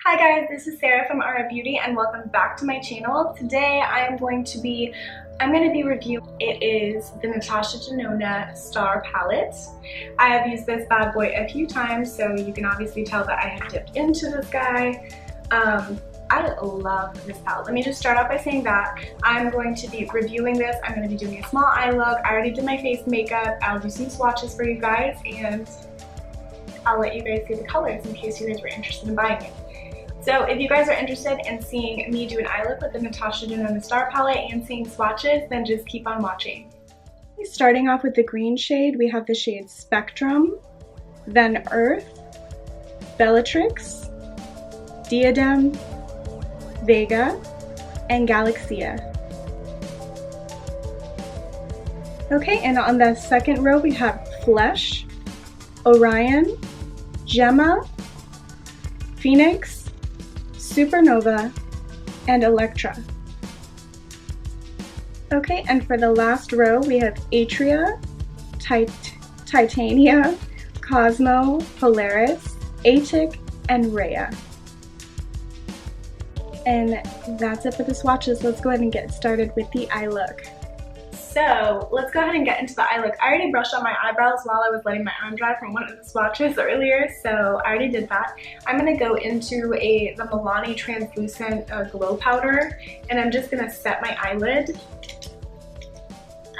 Hi guys, this is Sarah from Aura Beauty and welcome back to my channel. Today I'm going to be reviewing, it is the Natasha Denona Star Palette. I have used this bad boy a few times, so you can obviously tell that I have dipped into this guy. I love this palette. Let me just start off by saying that I'm going to be reviewing this. I'm going to be doing a small eye look. I already did my face makeup. I'll do some swatches for you guys and I'll let you guys see the colors in case you guys were interested in buying it. So if you guys are interested in seeing me do an eye look with the Natasha Denona Star Palette and seeing swatches, then just keep on watching. Starting off with the green shade, we have the shade Spectrum, then Earth, Bellatrix, Diadem, Vega, and Galaxia. Okay, and on the second row we have Flesh, Orion, Gemma, Phoenix, Supernova, and Electra. Okay, and for the last row we have Atria, Titania, Cosmo, Polaris, Atic, and Rhea. And that's it for the swatches. Let's go ahead and get started with the eye look. So let's go ahead and get into the eye look. I already brushed on my eyebrows while I was letting my arm dry from one of the swatches earlier, so I already did that. I'm going to go into the Milani Translucent Glow Powder, and I'm just going to set my eyelid.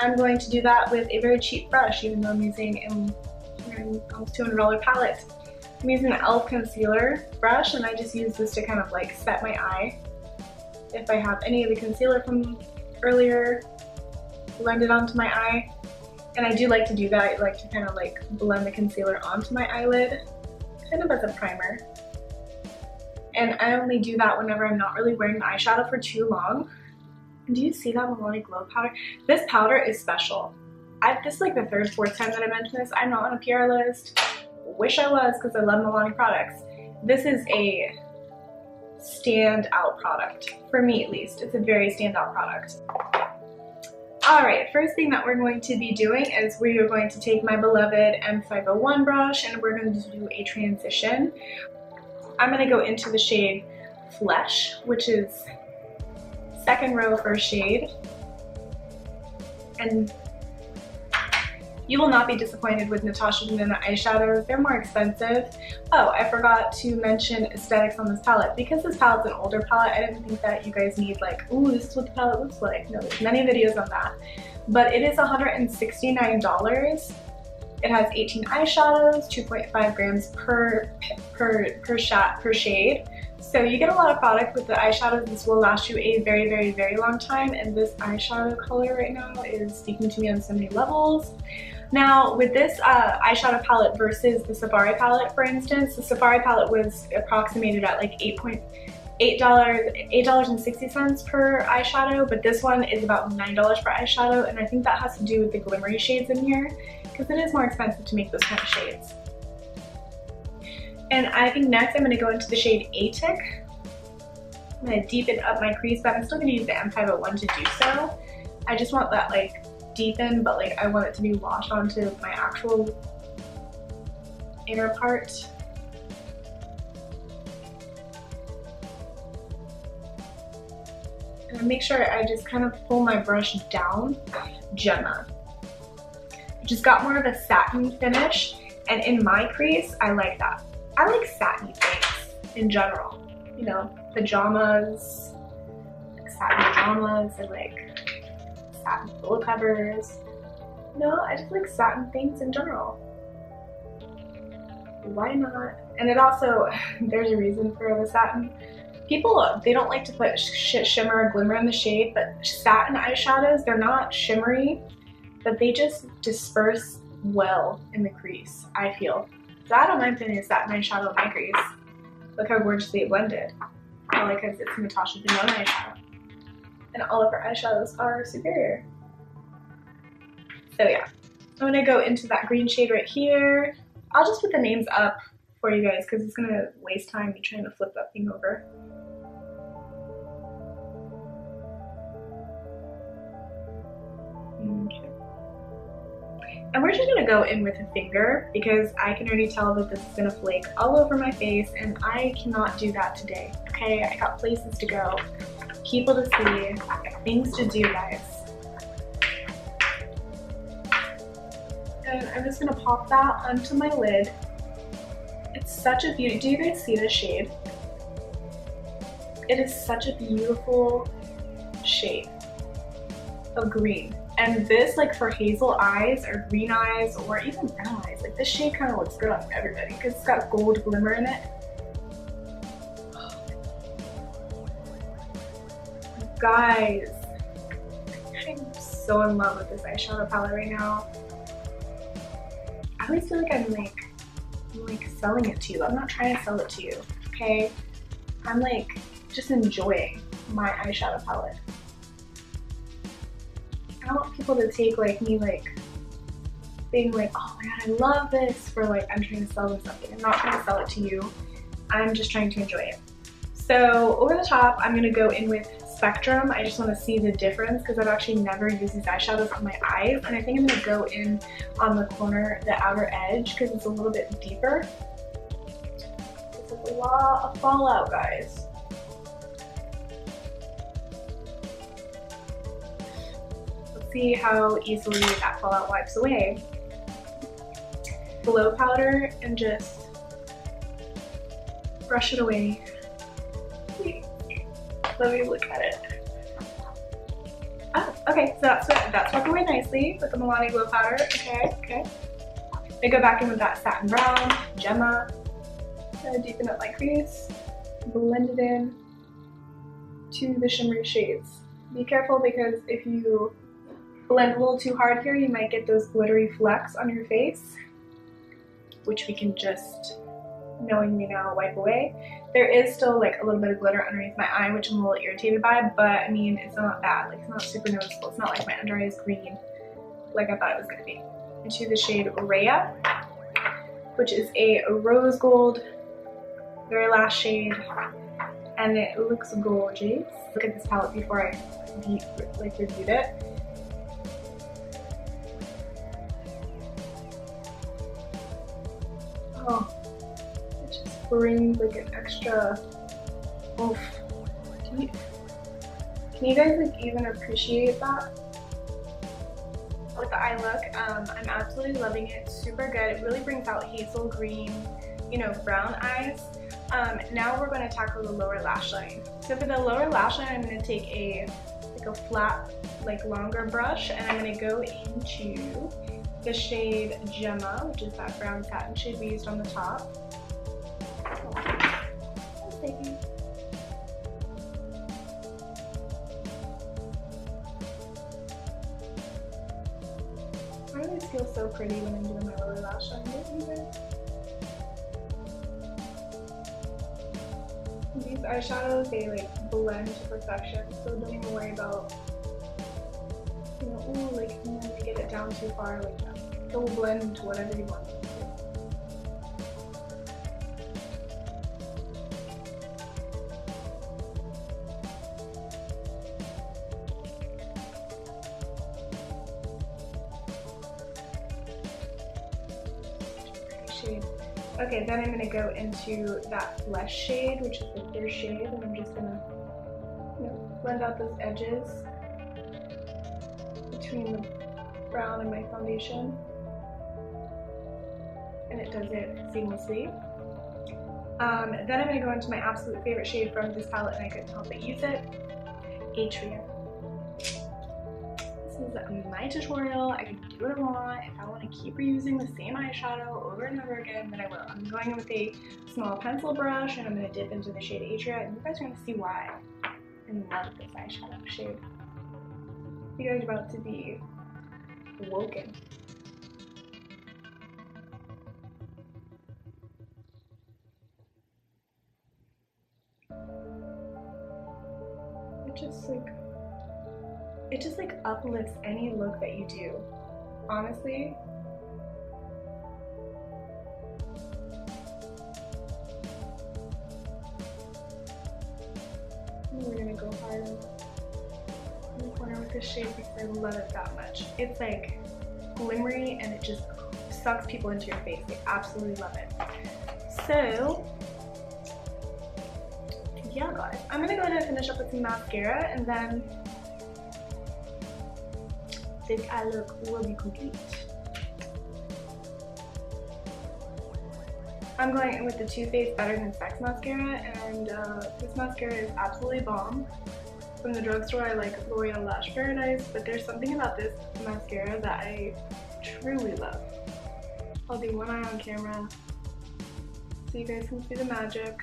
I'm going to do that with a very cheap brush, even though I'm using an almost $200 palette. I'm using an e.l.f. concealer brush, and I just use this to kind of like set my eye. If I have any of the concealer from earlier, blend it onto my eye, and I do like to do that. I like to kind of like blend the concealer onto my eyelid, kind of as a primer. And I only do that whenever I'm not really wearing the eyeshadow for too long. And do you see that Milani Glow Powder? This powder is special. This is like the third, fourth time that I mentioned this. I'm not on a PR list. Wish I was, because I love Milani products. This is a standout product, for me at least. It's a very standout product. Alright, first thing that we're going to be doing is we are going to take my beloved M501 brush and we're going to do a transition. I'm going to go into the shade Flesh, which is second row, first shade. And you will not be disappointed with Natasha Denona eyeshadows. They're more expensive. Oh, I forgot to mention aesthetics on this palette. Because this palette's an older palette, I didn't think that you guys need like, ooh, this is what the palette looks like. No, there's many videos on that. But it is $169. It has 18 eyeshadows, 2.5 grams per shade. So you get a lot of product with the eyeshadows. This will last you a very, very, very long time. And this eyeshadow color right now is speaking to me on so many levels. Now, with this eyeshadow palette versus the Safari palette, for instance, the Safari palette was approximated at like $8.60 per eyeshadow, but this one is about $9 per eyeshadow, and I think that has to do with the glimmery shades in here, because it is more expensive to make those kind of shades. And I think next I'm going to go into the shade Atic. I'm going to deepen up my crease, but I'm still going to use the M501 to do so. I just want that like deepen, but like I want it to be washed onto my actual inner part. And make sure I just kind of pull my brush down. Gemma. Just got more of a satin finish, and in my crease, I like that. I like satiny things in general. You know, pajamas, like satin pajamas, and like satin pillow covers. No, I just like satin things in general. Why not? And it also, there's a reason for the satin. People, they don't like to put shimmer or glimmer in the shade, but satin eyeshadows, they're not shimmery, but they just disperse well in the crease, I feel. So I don't mind putting a satin eyeshadow in my crease. Look how gorgeously it blended. Probably because it's Natasha Denona eyeshadow. And all of her eyeshadows are superior. So yeah, I'm gonna go into that green shade right here. I'll just put the names up for you guys because it's gonna waste time me trying to flip that thing over. Okay. And we're just gonna go in with a finger because I can already tell that this is gonna flake all over my face and I cannot do that today, okay? I got places to go, people to see, things to do, guys. And I'm just gonna pop that onto my lid. It's such a beauty. Do you guys see this shade? It is such a beautiful shade of green. And this, like for hazel eyes or green eyes or even brown eyes, like this shade kind of looks good on everybody because it's got gold glimmer in it. Guys, I'm so in love with this eyeshadow palette right now. I always feel like I'm like selling it to you. I'm not trying to sell it to you, okay? I'm like just enjoying my eyeshadow palette. I don't want people to take like me like being like, oh my god, I love this, for like I'm trying to sell them something. I'm not trying to sell it to you. I'm just trying to enjoy it. So over the top, I'm gonna go in with Spectrum. I just want to see the difference because I've actually never used these eyeshadows on my eyes, and I think I'm gonna go in on the corner, the outer edge, because it's a little bit deeper. It's a lot of fallout, guys. See how easily that fallout wipes away. Glow powder and just brush it away. Let me look at it. Oh, okay, so that's wiped away nicely with the Milani Glow powder. Okay. I go back in with that satin brown, Gemma. Deepen up my crease, blend it in to the shimmery shades. Be careful because if you blend a little too hard here, you might get those glittery flecks on your face, which we can just, knowing me now, wipe away. There is still like a little bit of glitter underneath my eye, which I'm a little irritated by, but I mean, it's not bad. Like, it's not super noticeable. It's not like my under eye is green like I thought it was gonna be. Into the shade Rhea, which is a rose gold, very last shade, and it looks gorgeous. Look at this palette before I reviewed it. Oh, it just brings like an extra oof. Can you guys like even appreciate that? With the eye look, I'm absolutely loving it. Super good. It really brings out hazel green, you know, brown eyes. Now we're going to tackle the lower lash line. So for the lower lash line, I'm going to take a flat, like longer brush, and I'm going to go into the shade Gemma, which is that brown satin shade we used on the top. Oh, thank you. I always feel so pretty when I'm doing my lower lash line, don't you guys? These eyeshadows, they like blend to perfection, so don't even worry about, you know, ooh, like, and then they get it down too far, like that. They'll blend into whatever you want them to. Shade. Okay, then I'm going to go into that Flesh shade, which is the third shade, and I'm just going to, you know, blend out those edges between the brown and my foundation. And it does it seamlessly. Then I'm going to go into my absolute favorite shade from this palette, and I couldn't help but use it, Atria. This is my tutorial. I can do what I want. If I want to keep reusing the same eyeshadow over and over again, then I will. I'm going in with a small pencil brush, and I'm going to dip into the shade Atria, and you guys are going to see why I love this eyeshadow shade. You guys are about to be woken. It just like uplifts any look that you do, honestly. And we're gonna go hard in the corner with this shade because I love it that much. It's like glimmery and it just sucks people into your face. I absolutely love it. So yeah guys, I'm gonna go ahead and finish up with some mascara and then this eye look will be complete. I'm going in with the Too Faced Better Than Sex Mascara, and this mascara is absolutely bomb. From the drugstore, I like L'Oreal Lash Paradise, but there's something about this mascara that I truly love. I'll do one eye on camera so you guys can see the magic.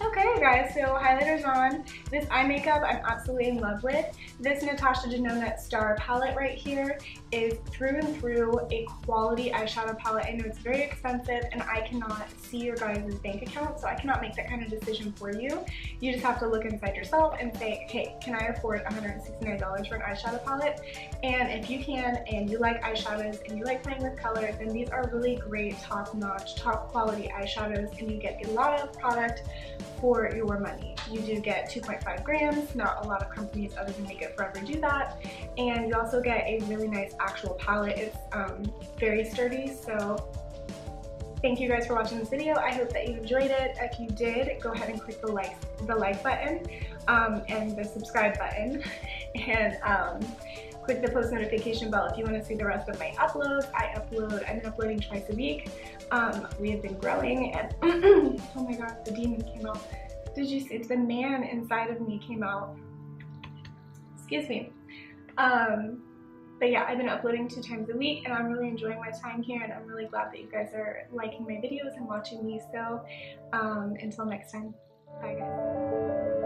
Okay guys, so highlighter's on. This eye makeup I'm absolutely in love with. This Natasha Denona Star Palette right here is through and through a quality eyeshadow palette. I know it's very expensive and I cannot see your guys' bank account, so I cannot make that kind of decision for you. You just have to look inside yourself and say, hey, can I afford $169 for an eyeshadow palette? And if you can, and you like eyeshadows and you like playing with colors, then these are really great, top-notch, top quality eyeshadows, and you get a lot of product for your money. You do get 2.5 grams, not a lot of companies other than Make It Forever do that, and you also get a really nice actual palette. It's very sturdy, so thank you guys for watching this video. I hope that you enjoyed it. If you did, go ahead and click the like button and the subscribe button, and click the post notification bell if you want to see the rest of my uploads. I've been uploading twice a week. We have been growing, and oh my god, the demon came out. Did you see? The man inside of me came out. Excuse me. But yeah, I've been uploading 2 times a week and I'm really enjoying my time here, and I'm really glad that you guys are liking my videos and watching me. So until next time, bye guys.